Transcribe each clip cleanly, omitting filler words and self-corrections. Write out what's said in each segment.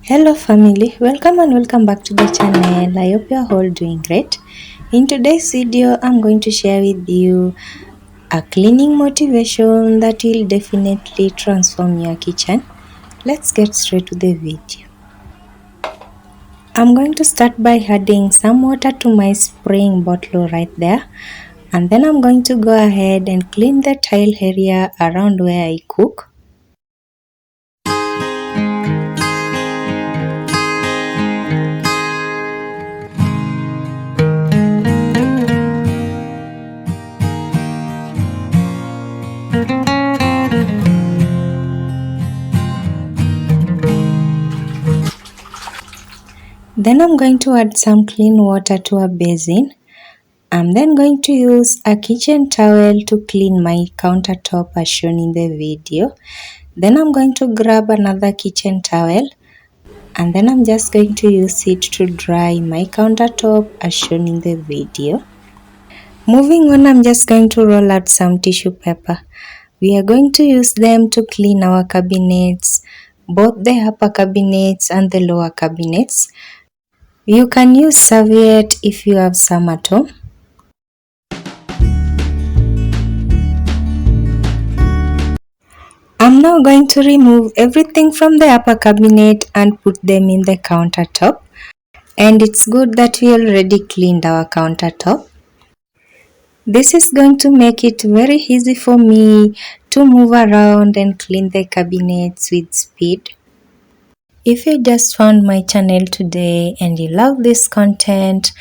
Hello family, welcome and welcome back to the channel. I hope you are all doing great. In today's video, I'm going to share with you a cleaning motivation that will definitely transform your kitchen. Let's get straight to the video. I'm going to start by adding some water to my spraying bottle right there. And then I'm going to go ahead and clean the tile area around where I cook. Then I'm going to add some clean water to a basin. I'm then going to use a kitchen towel to clean my countertop as shown in the video. Then I'm going to grab another kitchen towel and then I'm just going to use it to dry my countertop as shown in the video. Moving on, I'm just going to roll out some tissue paper. We are going to use them to clean our cabinets, both the upper cabinets and the lower cabinets. You can use serviette if you have some at home. I'm now going to remove everything from the upper cabinet and put them in the countertop. And it's good that we already cleaned our countertop. This is going to make it very easy for me to move around and clean the cabinets with speed. If you just found my channel today and you love this content,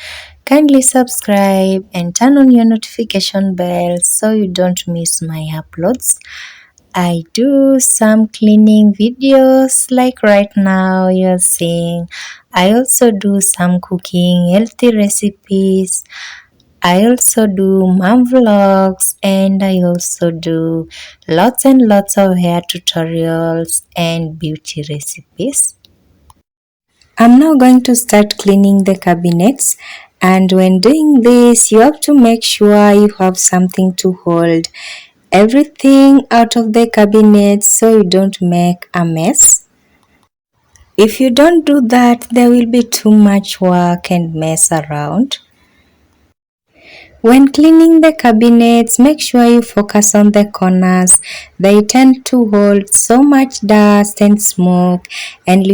kindly subscribe and turn on your notification bell so you don't miss my uploads. I do some cleaning videos like right now you're seeing. I also do some cooking, healthy recipes. I also do mom vlogs and I also do lots and lots of hair tutorials and beauty recipes. I'm now going to start cleaning the cabinets, and when doing this you have to make sure you have something to hold everything out of the cabinet so you don't make a mess. If you don't do that, there will be too much work and mess around. When cleaning the cabinets, make sure you focus on the corners. They tend to hold so much dust and smoke, and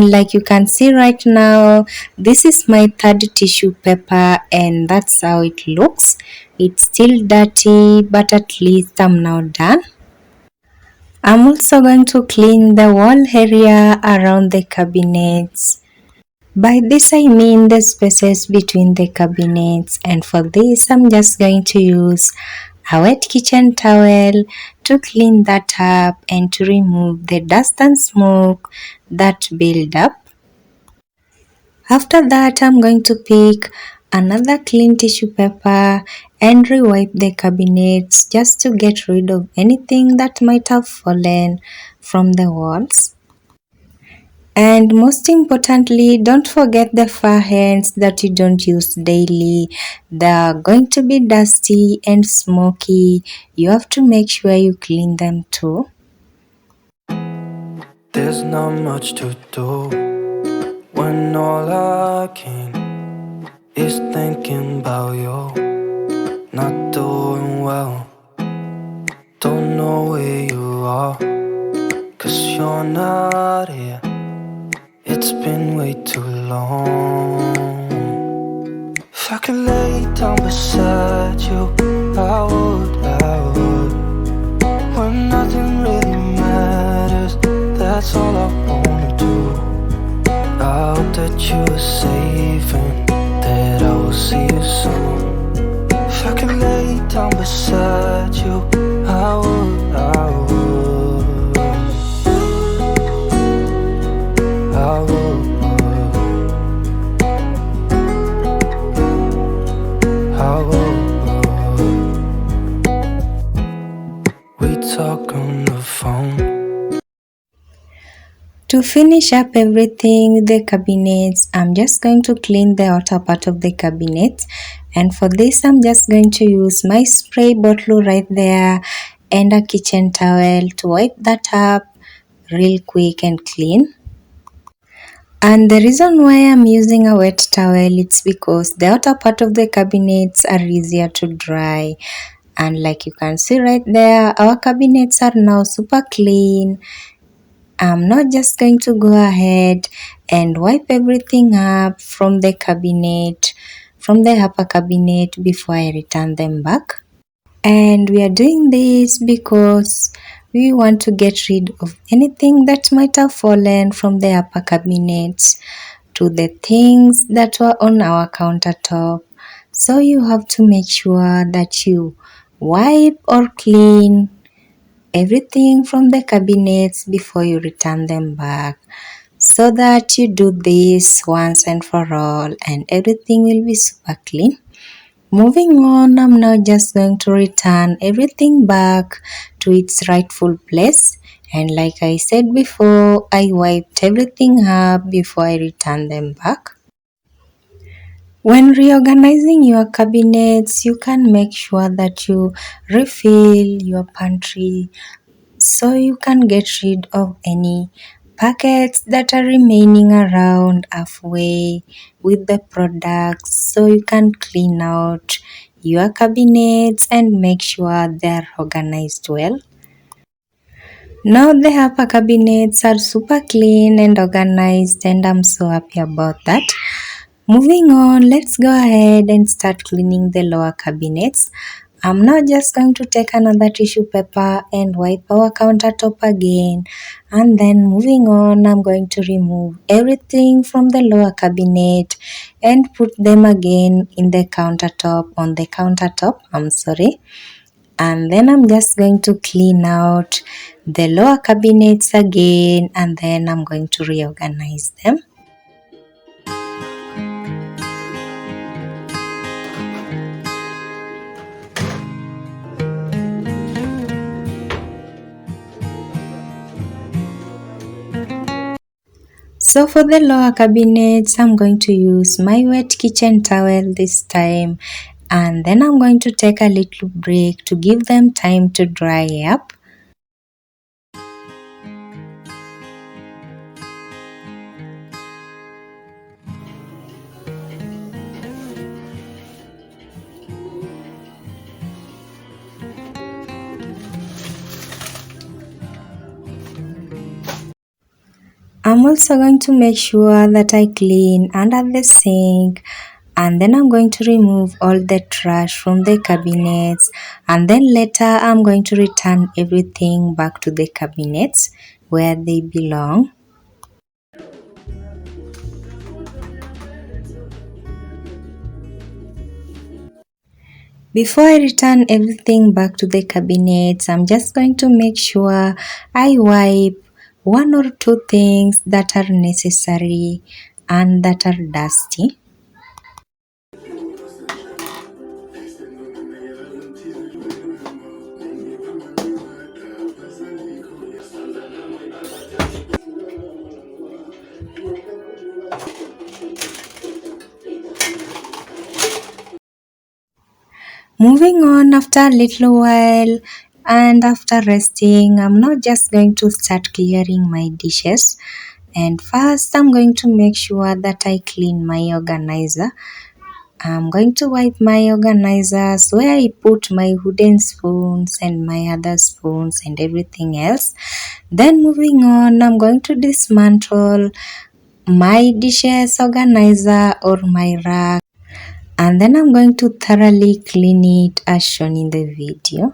like you can see right now, this is my third tissue paper and that's how it looks. It's still dirty, but at least I'm now done. I'm also going to clean the wall area around the cabinets. By this I mean the spaces between the cabinets, and for this I'm just going to use a wet kitchen towel to clean that up and to remove the dust and smoke that build up. After that, I'm going to pick another clean tissue paper and rewipe the cabinets just to get rid of anything that might have fallen from the walls. And most importantly, don't forget the far ends that you don't use daily. They're going to be dusty and smoky. You have to make sure you clean them too. There's not much to do when all I can is thinking about you. Not doing well, don't know where you are, 'cause you're not here. It's been way too long. If I could lay down beside you, I would. When nothing really matters, that's all I wanna do. I hope that you are safe and that I will see you soon. If I could lay down beside you, I would. We talk on the phone. To finish up everything, the cabinets, I'm just going to clean the outer part of the cabinet, and for this I'm just going to use my spray bottle right there and a kitchen towel to wipe that up real quick and clean. And the reason why I'm using a wet towel, it's because the outer part of the cabinets are easier to dry. And like you can see right there, our cabinets are now super clean. I'm not just going to go ahead and wipe everything up from the cabinet, from the upper cabinet before I return them back. And we are doing this because we want to get rid of anything that might have fallen from the upper cabinets to the things that were on our countertop. So you have to make sure that you wipe or clean everything from the cabinets before you return them back, so that you do this once and for all and everything will be super clean. Moving on, I'm now just going to return everything back to its rightful place. And like I said before, I wiped everything up before I return them back. When reorganizing your cabinets, you can make sure that you refill your pantry so you can get rid of any packets that are remaining around halfway with the products, so you can clean out your cabinets and make sure they're organized well. Now the upper cabinets are super clean and organized, and I'm so happy about that. Moving on, let's go ahead and start cleaning the lower cabinets. I'm now just going to take another tissue paper and wipe our countertop again. And then moving on, I'm going to remove everything from the lower cabinet and put them again in the countertop, on the countertop, I'm sorry. And then I'm just going to clean out the lower cabinets again, and then I'm going to reorganize them. So for the lower cabinets, I'm going to use my wet kitchen towel this time, and then I'm going to take a little break to give them time to dry up. I'm also going to make sure that I clean under the sink, and then I'm going to remove all the trash from the cabinets, and then later I'm going to return everything back to the cabinets where they belong. Before I return everything back to the cabinets, I'm just going to make sure I wipe one or two things that are necessary and that are dusty. Moving on after a little while and after resting, I'm not just going to start clearing my dishes. And first, I'm going to make sure that I clean my organizer. I'm going to wipe my organizers where I put my wooden spoons and my other spoons and everything else. Then moving on, I'm going to dismantle my dishes organizer or my rack, and then I'm going to thoroughly clean it as shown in the video.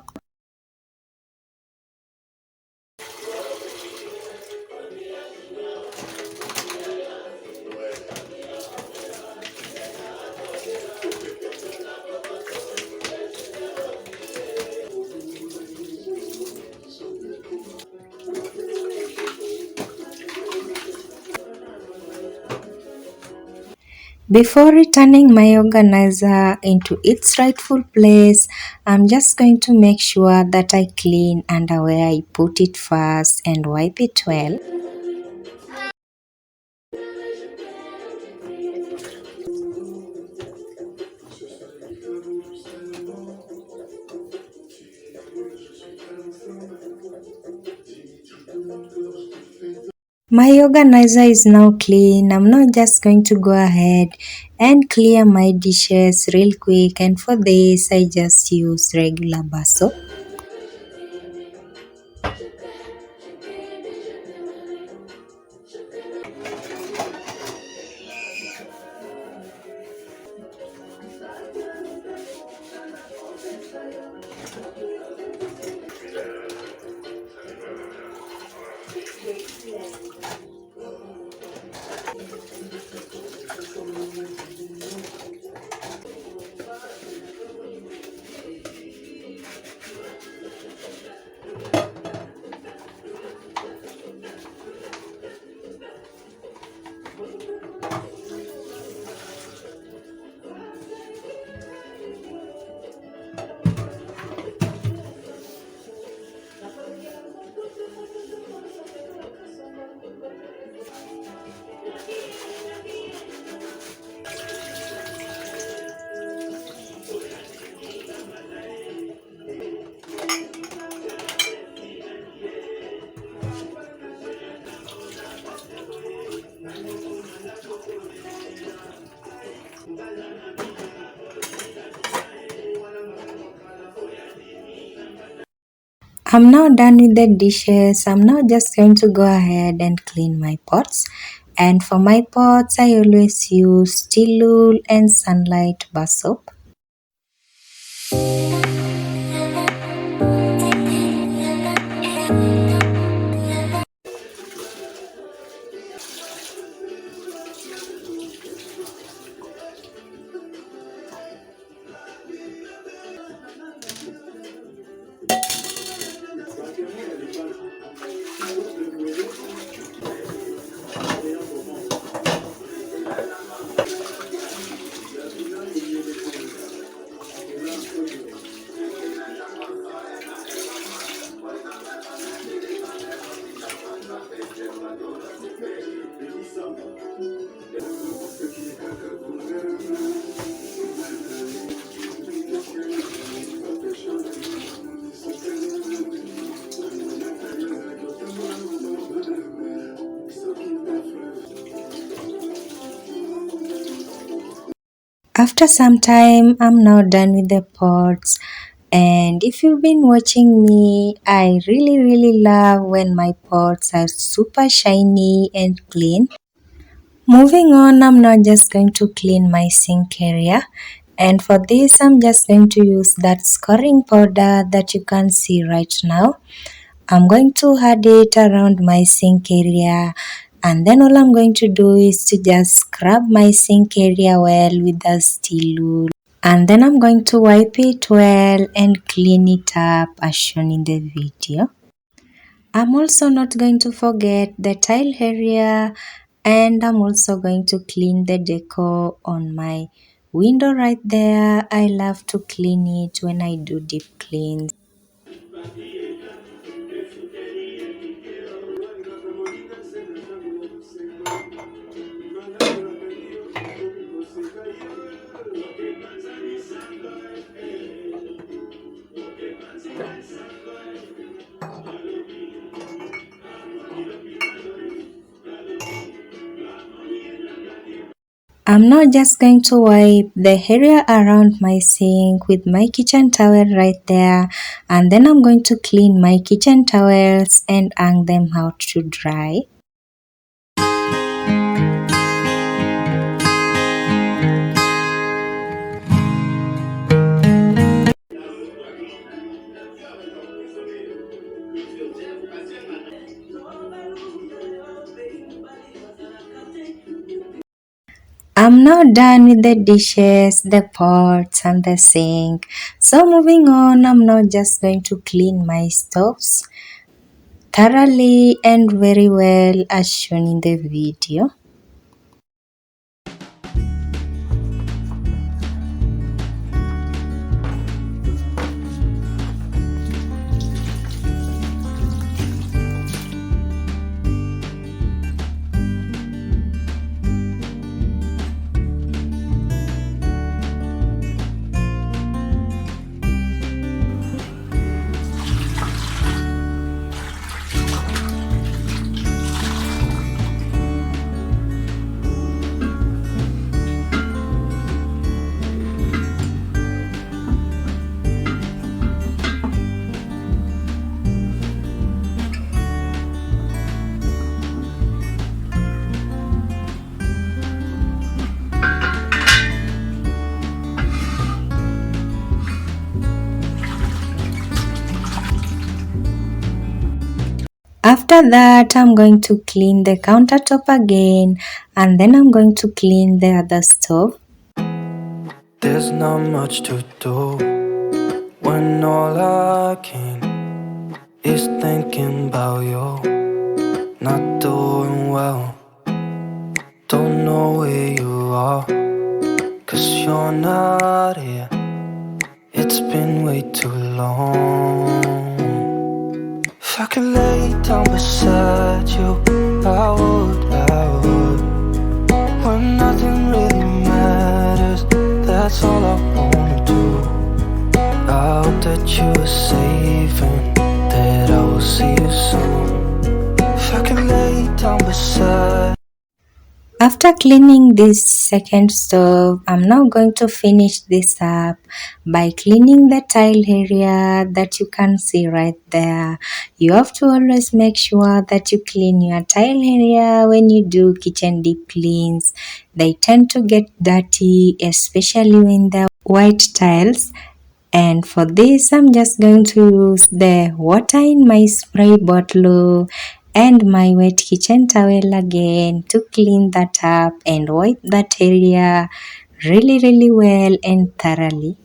Before returning my organizer into its rightful place, I'm just going to make sure that I clean under where I put it first and wipe it well. My organizer is now clean. I'm now just going to go ahead and clear my dishes real quick, and for this I just use regular bar soap. I'm now done with the dishes. I'm now just going to go ahead and clean my pots. And for my pots, I always use steel wool and sunlight bar soap. After some time, I'm now done with the pots. And if you've been watching me, I really love when my pots are super shiny and clean. Moving on, I'm now just going to clean my sink area. And for this, I'm just going to use that scoring powder that you can see right now. I'm going to add it around my sink area, and then all I'm going to do is to just scrub my sink area well with the steel wool, and then I'm going to wipe it well and clean it up as shown in the video. I'm also not going to forget the tile area, and I'm also going to clean the decor on my window right there. I love to clean it when I do deep cleans. I'm now just going to wipe the area around my sink with my kitchen towel right there, and then I'm going to clean my kitchen towels and hang them out to dry. I'm now done with the dishes, the pots and the sink. So moving on, I'm now just going to clean my stoves thoroughly and very well as shown in the video. After that, I'm going to clean the countertop again, and then I'm going to clean the other stove. There's not much to do when all I can is thinking about you. Not doing well, don't know where you are, 'cause you're not here. It's been way too long. If I could lay down beside you, I would. When nothing really matters, that's all I wanna do. I hope that you are safe and that I will see you soon. If I could lay down beside. After cleaning this second stove, I'm now going to finish this up by cleaning the tile area that you can see right there. You have to always make sure that you clean your tile area when you do kitchen deep cleans. They tend to get dirty, especially when they're white tiles. And for this, I'm just going to use the water in my spray bottle and my wet kitchen towel again to clean that up and wipe that area really well and thoroughly.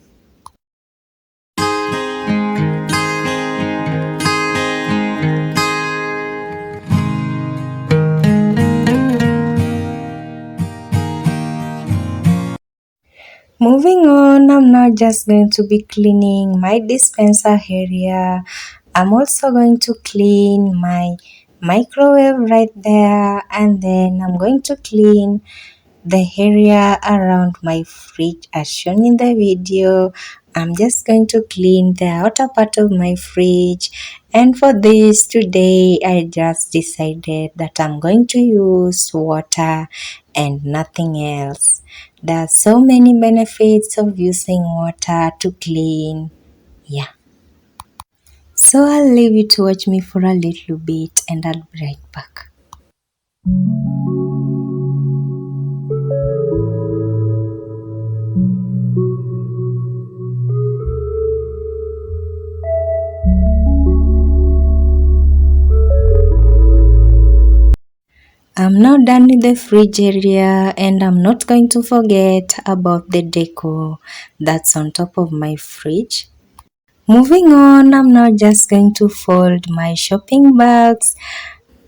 Moving on, I'm not just going to be cleaning my dispenser area. I'm also going to clean my microwave right there, and then I'm going to clean the area around my fridge as shown in the video. I'm just going to clean the outer part of my fridge, and for this today I just decided that I'm going to use water and nothing else. There are so many benefits of using water to clean. Yeah. So I'll leave you to watch me for a little bit and I'll be right back. I'm now done with the fridge area, and I'm not going to forget about the decor that's on top of my fridge. Moving on, I'm now just going to fold my shopping bags.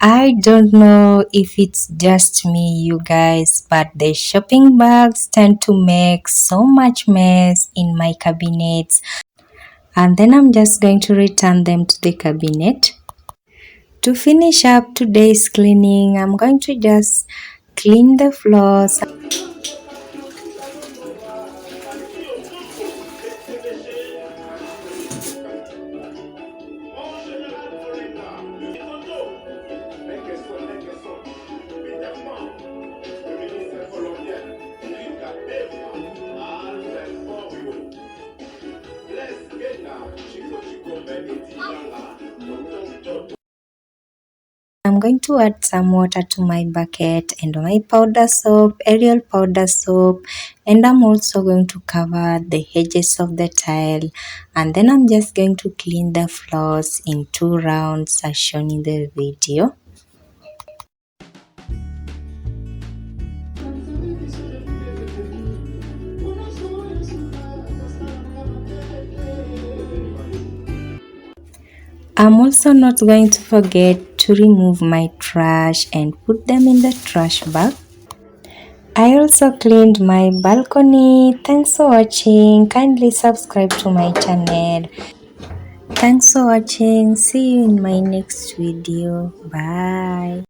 I don't know if it's just me, you guys, but the shopping bags tend to make so much mess in my cabinets, and then I'm just going to return them to the cabinet. To finish up today's cleaning, I'm going to just clean the floors. I'm going to add some water to my bucket and my powder soap, Ariel powder soap, and I'm also going to cover the edges of the tile, and then I'm just going to clean the floors in 2 rounds as shown in the video. I'm also not going to forget to remove my trash and put them in the trash bag. I also cleaned my balcony. Thanks for watching. Kindly subscribe to my channel. Thanks for watching. See you in my next video. Bye.